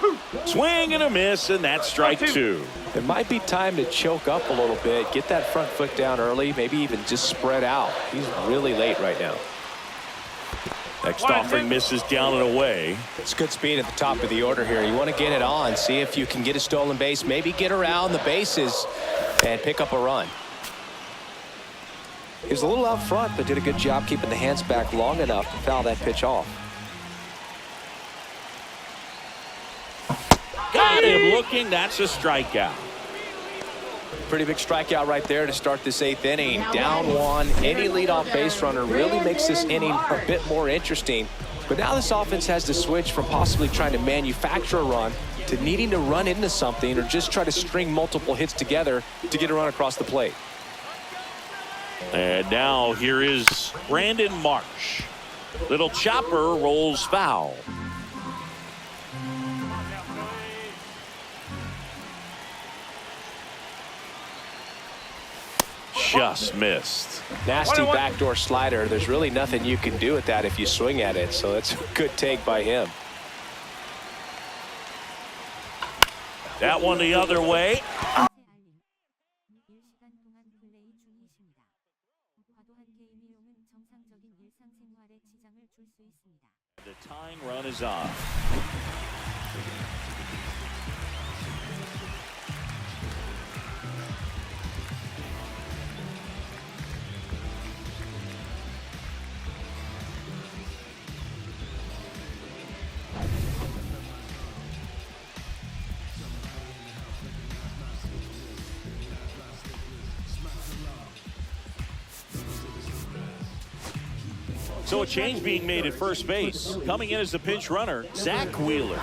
S1: Swing and a miss, and that's strike 2.
S2: It might be time to choke up a little bit, get that front foot down early, maybe even just spread out. He's really late right now.
S1: Next offering misses down and away.
S2: It's good speed at the top of the order here. You want to get it on, see if you can get a stolen base, maybe get around the bases and pick up a run. He was a little out front, but did a good job keeping the hands back long enough to foul that pitch off.
S1: Got him looking. That's a strikeout.
S2: Pretty big strikeout right there to start this 8th inning. Down one. Any leadoff base runner really makes this inning a bit more interesting. But now this offense has to switch from possibly trying to manufacture a run to needing to run into something or just try to string multiple hits together to get a run across the plate.
S1: And now here is Brandon Marsh. Little chopper rolls foul. Just missed.
S2: Nasty backdoor slider. There's really nothing you can do with that if you swing at it. So that's a good take by him.
S1: That one the other way. The tying run is on. So a change being made at first base. Coming in as the pinch runner, Zach Wheeler.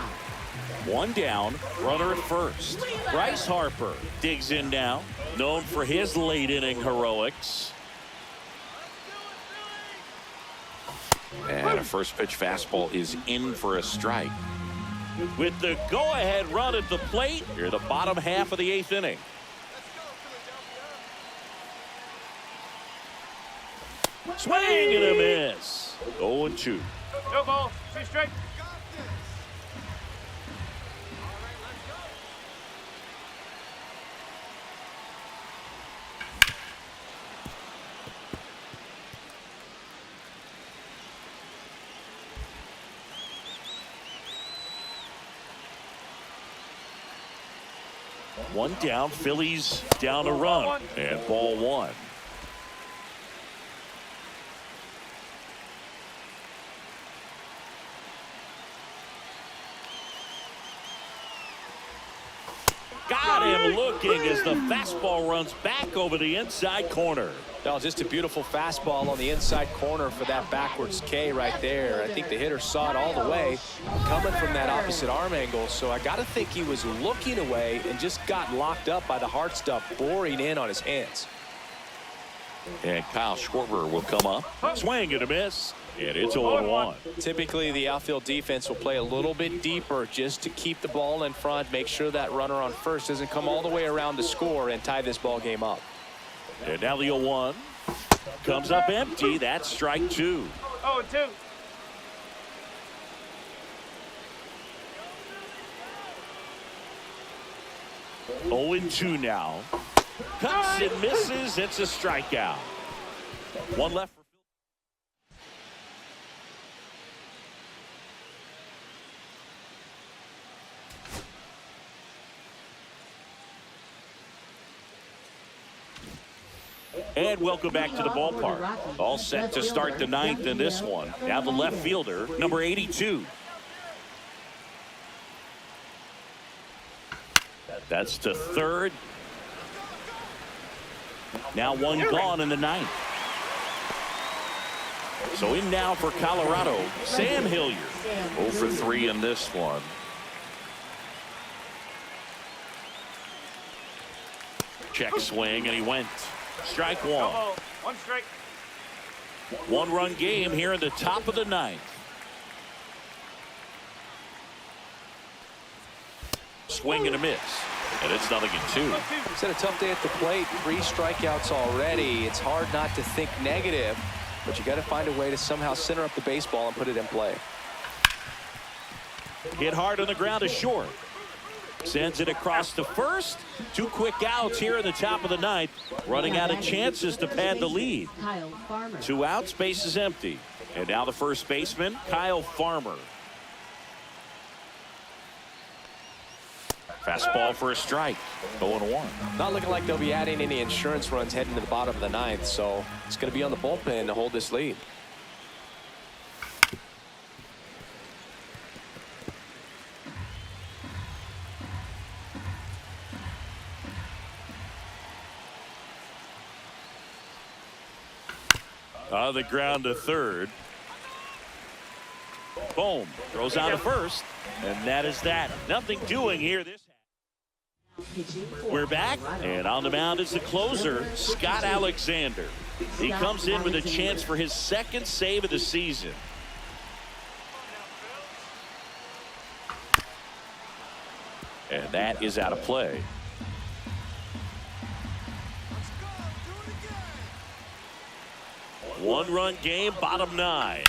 S1: One down, runner at first. Bryce Harper digs in now, known for his late inning heroics.
S7: And a first pitch fastball is in for a strike.
S1: With the go-ahead run at the plate, here the bottom half of the 8th inning. Swing and a miss. 0-2.
S3: No ball. 2 straight.
S1: One down, Phillies down a run, and ball 1. Got him looking as the fastball runs back over the inside corner.
S2: No, just a beautiful fastball on the inside corner for that backwards K right there. I think the hitter saw it all the way coming from that opposite arm angle. So I got to think he was looking away and just got locked up by the hard stuff boring in on his hands.
S1: And Kyle Schwarber will come up. Swing and a miss. And it's 0-1.
S2: Typically, the outfield defense will play a little bit deeper just to keep the ball in front, make sure that runner on first doesn't come all the way around to score and tie this ball game up.
S1: And now the 0-1 comes up empty. That's strike 2.
S3: 0-2.
S1: Oh and 2 now. Cuts and misses. It's a strikeout. One left. And welcome back to the ballpark. All set to start the 9th in this one. Now the left fielder, number 82. That's to third. Now one gone in the 9th. So in now for Colorado, Sam Hilliard.
S7: 0 for 3 in this one.
S1: Check swing, and he went. Strike 1.
S3: No ball. 1 strike.
S1: 1-run game here in the top of the 9th. Swing and a miss. And it's 0-2.
S2: He's had a tough day at the plate. 3 strikeouts already. It's hard not to think negative, but you got to find a way to somehow center up the baseball and put it in play.
S1: Hit hard on the ground to short. Sends it across to first. 2 quick outs here in the top of the 9th. Running out of chances to pad the lead. 2 outs, base is empty. And now the first baseman, Kyle Farmer. Fastball for a strike. 0-1.
S2: Not looking like they'll be adding any insurance runs heading to the bottom of the ninth, so it's going to be on the bullpen to hold this lead.
S1: On the ground to third. Boom. Throws out to first. And that is that. Nothing doing here this half. We're back. And on the mound is the closer, Scott Alexander. He comes in with a chance for his second save of the season. And that is out of play. One-run game, bottom 9.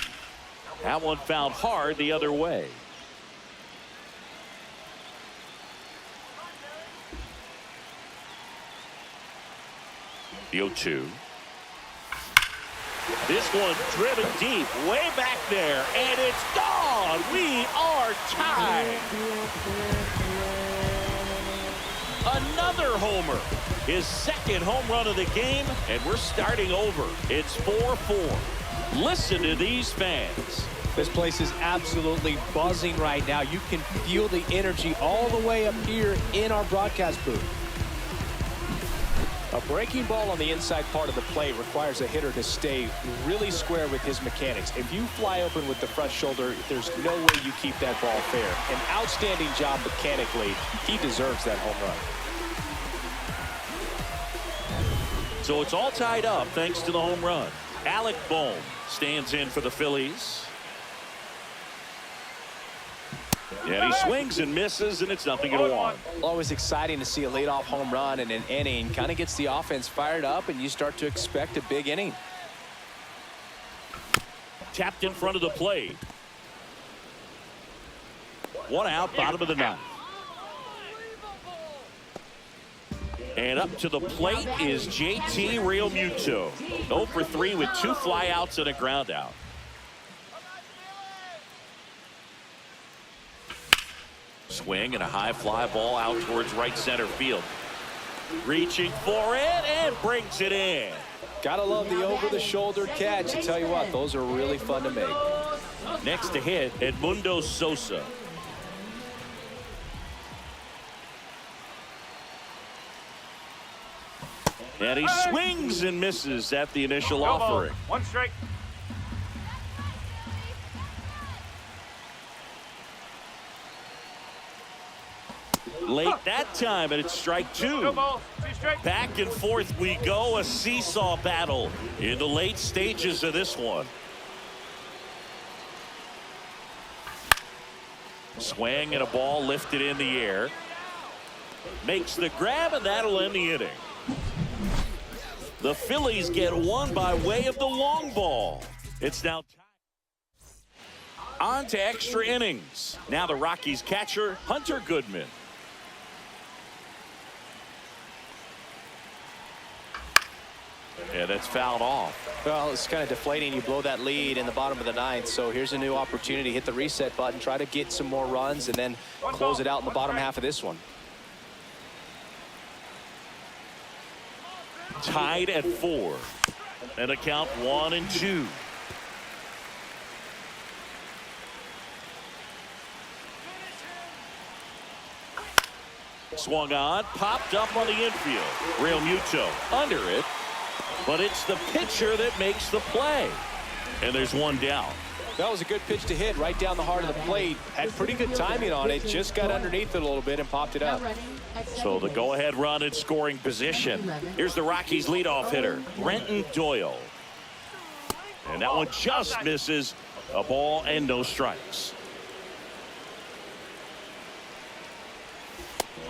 S1: That one fouled hard the other way. The 0-2. This one driven deep, way back there, and it's gone. We are tied. Another homer. His second home run of the game, and we're starting over. It's 4-4. Listen to these fans.
S6: This place is absolutely buzzing right now. You can feel the energy all the way up here in our broadcast booth. A breaking ball on the inside part of the plate requires a hitter to stay really square with his mechanics. If you fly open with the front shoulder, there's no way you keep that ball fair. An outstanding job mechanically. He deserves that home run.
S1: So it's all tied up thanks to the home run. Alec Bohm stands in for the Phillies. And he swings and misses, and it's 0-1.
S2: Always exciting to see a leadoff home run in an inning. Kind of gets the offense fired up, and you start to expect a big inning.
S1: Tapped in front of the plate. One out, bottom of the 9th. And up to the plate is JT Realmuto. 0 for 3 with 2 flyouts and a ground out. Swing and a high fly ball out towards right center field. Reaching for it and brings it in.
S2: Gotta love the over-the-shoulder catch. I tell you what, those are really fun to make.
S1: Next to hit, Edmundo Sosa. And he swings and misses at the initial offering.
S3: 1 strike.
S1: Late that time, and it's strike 2.
S3: 2 balls, 2 strikes.
S1: Back and forth we go, a seesaw battle in the late stages of this one. Swing and a ball lifted in the air. Makes the grab, and that'll end the inning. The Phillies get one by way of the long ball. It's now tied. On to extra innings. Now the Rockies catcher, Hunter Goodman. Yeah, that's fouled off.
S2: Well, it's kind of deflating. You blow that lead in the bottom of the 9th, so here's a new opportunity. Hit the reset button, try to get some more runs, and then close it out in the bottom half of this one.
S1: Tied at 4. And a count 1-2. Swung on, popped up on the infield. Realmuto under it, but it's the pitcher that makes the play. And there's one down.
S2: That was a good pitch to hit right down the heart of the plate. Had pretty good timing on it. Just got underneath it a little bit and popped it up.
S1: So the go-ahead run in scoring position. Here's the Rockies' leadoff hitter, Brenton Doyle. And that one just misses. A ball and no strikes.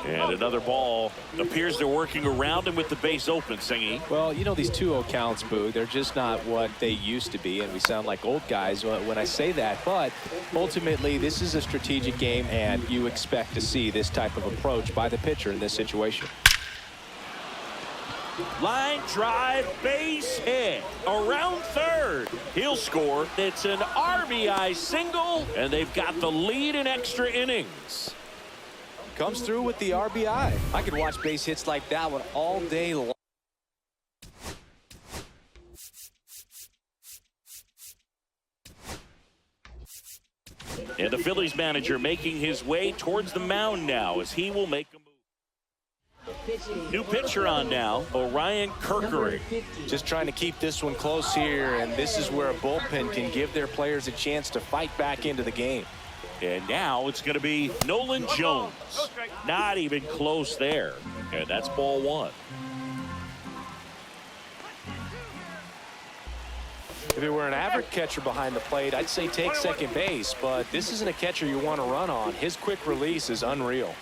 S1: And another ball. Appears they're working around him with the base open, Singy.
S6: Well, you know, these 2-0 counts, Boo, they're just not what they used to be, and we sound like old guys when I say that. But ultimately, this is a strategic game, and you expect to see this type of approach by the pitcher in this situation.
S1: Line drive, base hit. Around third. He'll score. It's an RBI single, and they've got the lead in extra innings.
S2: Comes through with the RBI. I could watch base hits like that one all day long.
S1: And the Phillies manager making his way towards the mound now as he will make a move. New pitcher on now, Orion Kerkering.
S2: Just trying to keep this one close here, and this is where a bullpen can give their players a chance to fight back into the game.
S1: And now it's going to be Nolan Jones. Not even close there. And that's ball one.
S6: If it were an average catcher behind the plate, I'd say take second base, but this isn't a catcher you want to run on. His quick release is unreal.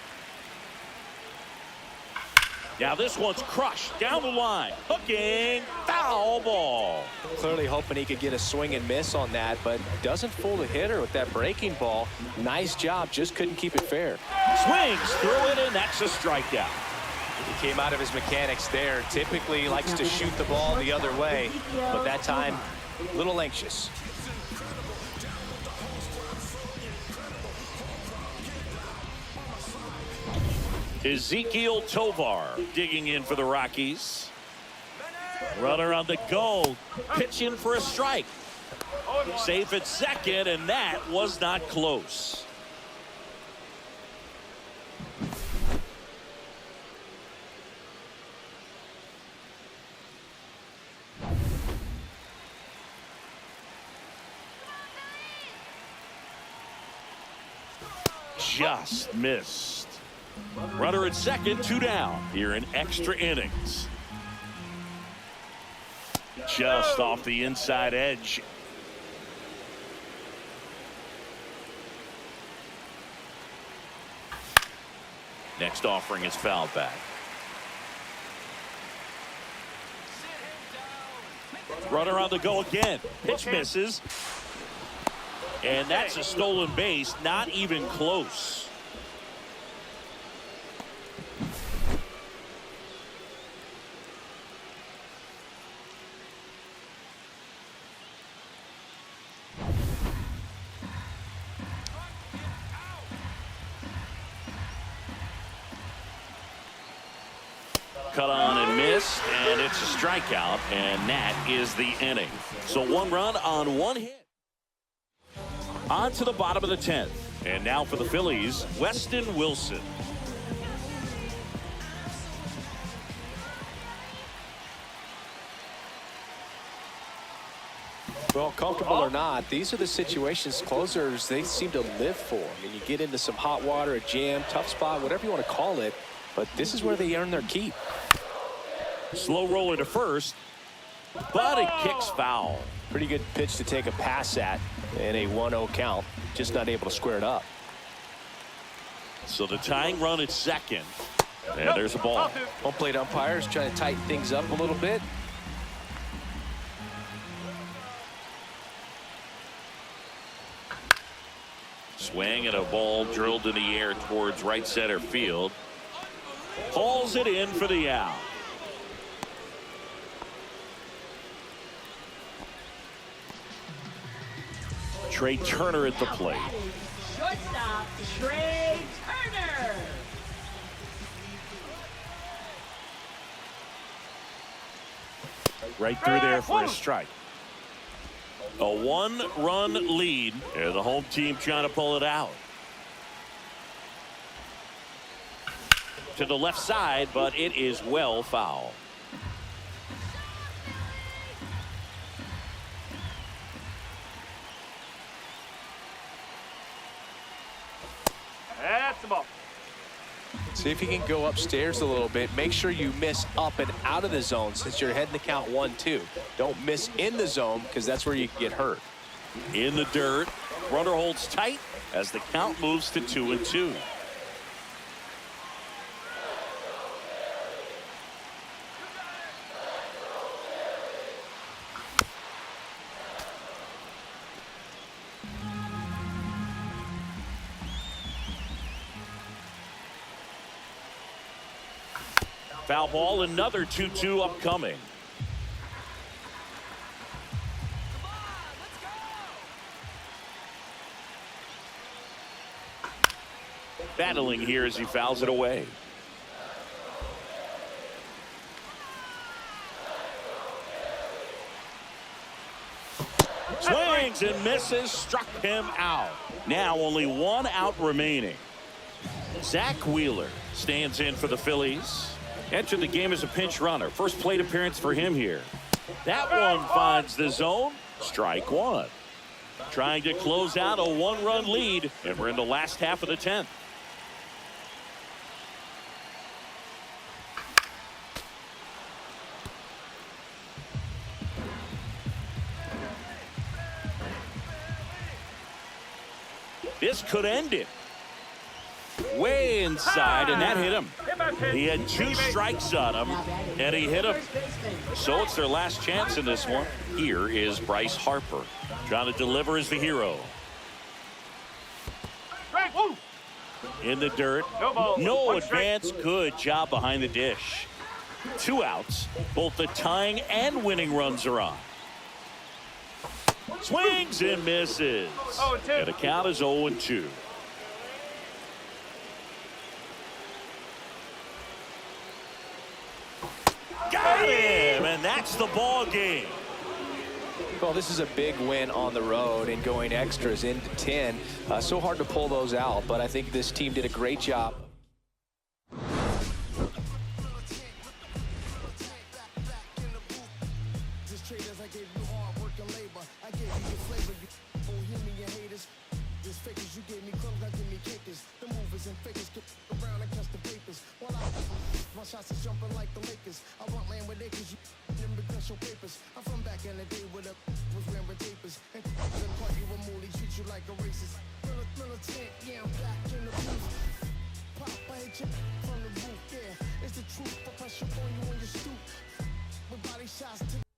S1: Now this one's crushed down the line. Hooking, foul ball.
S2: Clearly hoping he could get a swing and miss on that, but doesn't fool the hitter with that breaking ball. Nice job, just couldn't keep it fair.
S1: Swings through it, and that's a strikeout.
S6: He came out of his mechanics there. Typically likes to shoot the ball the other way, but that time a little anxious.
S1: Ezekiel Tovar digging in for the Rockies. Runner on the go. Pitch in for a strike. Safe at second, and that was not close. Just missed. Runner at second, 2 down here in extra innings. Just off the inside edge. Next offering is fouled back. Runner on the go again. Pitch misses. And that's a stolen base, not even close. Cut on and missed, and it's a strikeout, and that is the inning. So 1 run on 1 hit. On to the bottom of the 10th. And now for the Phillies, Weston Wilson.
S2: Well, comfortable or not, these are the situations closers they seem to live for. I mean, you get into some hot water, a jam, tough spot, whatever you want to call it, but this is where they earn their keep.
S1: Slow roller to first, but it kicks foul.
S2: Pretty good pitch to take a pass at in a 1-0 count. Just not able to square it up.
S1: So the tying run at second. And there's a ball.
S2: Home plate umpires trying to tighten things up a little bit.
S1: Swing and a ball drilled in the air towards right center field. Hauls it in for the out. Trey Turner at the plate.
S5: Shortstop, Trey Turner.
S1: Right through there for a strike. A 1-run lead, and the home team trying to pull it out. To the left side, but it is well foul.
S3: That's the ball.
S2: See if you can go upstairs a little bit. Make sure you miss up and out of the zone since you're heading to count 1-2. Don't miss in the zone because that's where you can get hurt.
S1: In the dirt, runner holds tight as the count moves to 2-2. Foul ball, another 2-2 upcoming. Battling here as he fouls it away. Swings and misses, struck him out. Now only one out remaining. Zach Wheeler stands in for the Phillies. Entered the game as a pinch runner. First plate appearance for him here. That one finds the zone. Strike one. Trying to close out a one-run lead, and we're in the last half of the 10th. This could end it. Way inside, and that hit him. He had 2 strikes on him, and he hit him. So it's their last chance in this one. Here is Bryce Harper, trying to deliver as the hero. In the dirt, no advance. Good job behind the dish. 2 outs. Both the tying and winning runs are on. Swings and misses. And the count is 0-2. Got him, and that's the ball game.
S2: Well, this is a big win on the road and going extras into 10. So hard to pull those out, but I think this team did a great job.
S8: My shots is jumping like the Lakers. I want land with acres, you them because your papers. I'm from back in the day where the was wearing tapers. And call you a moolie, treat you like a racist. Militant, yeah, I'm back in the booth. Pop, I hit you from the roof, yeah. It's the truth, I pressure on you on your stoop. With body shots to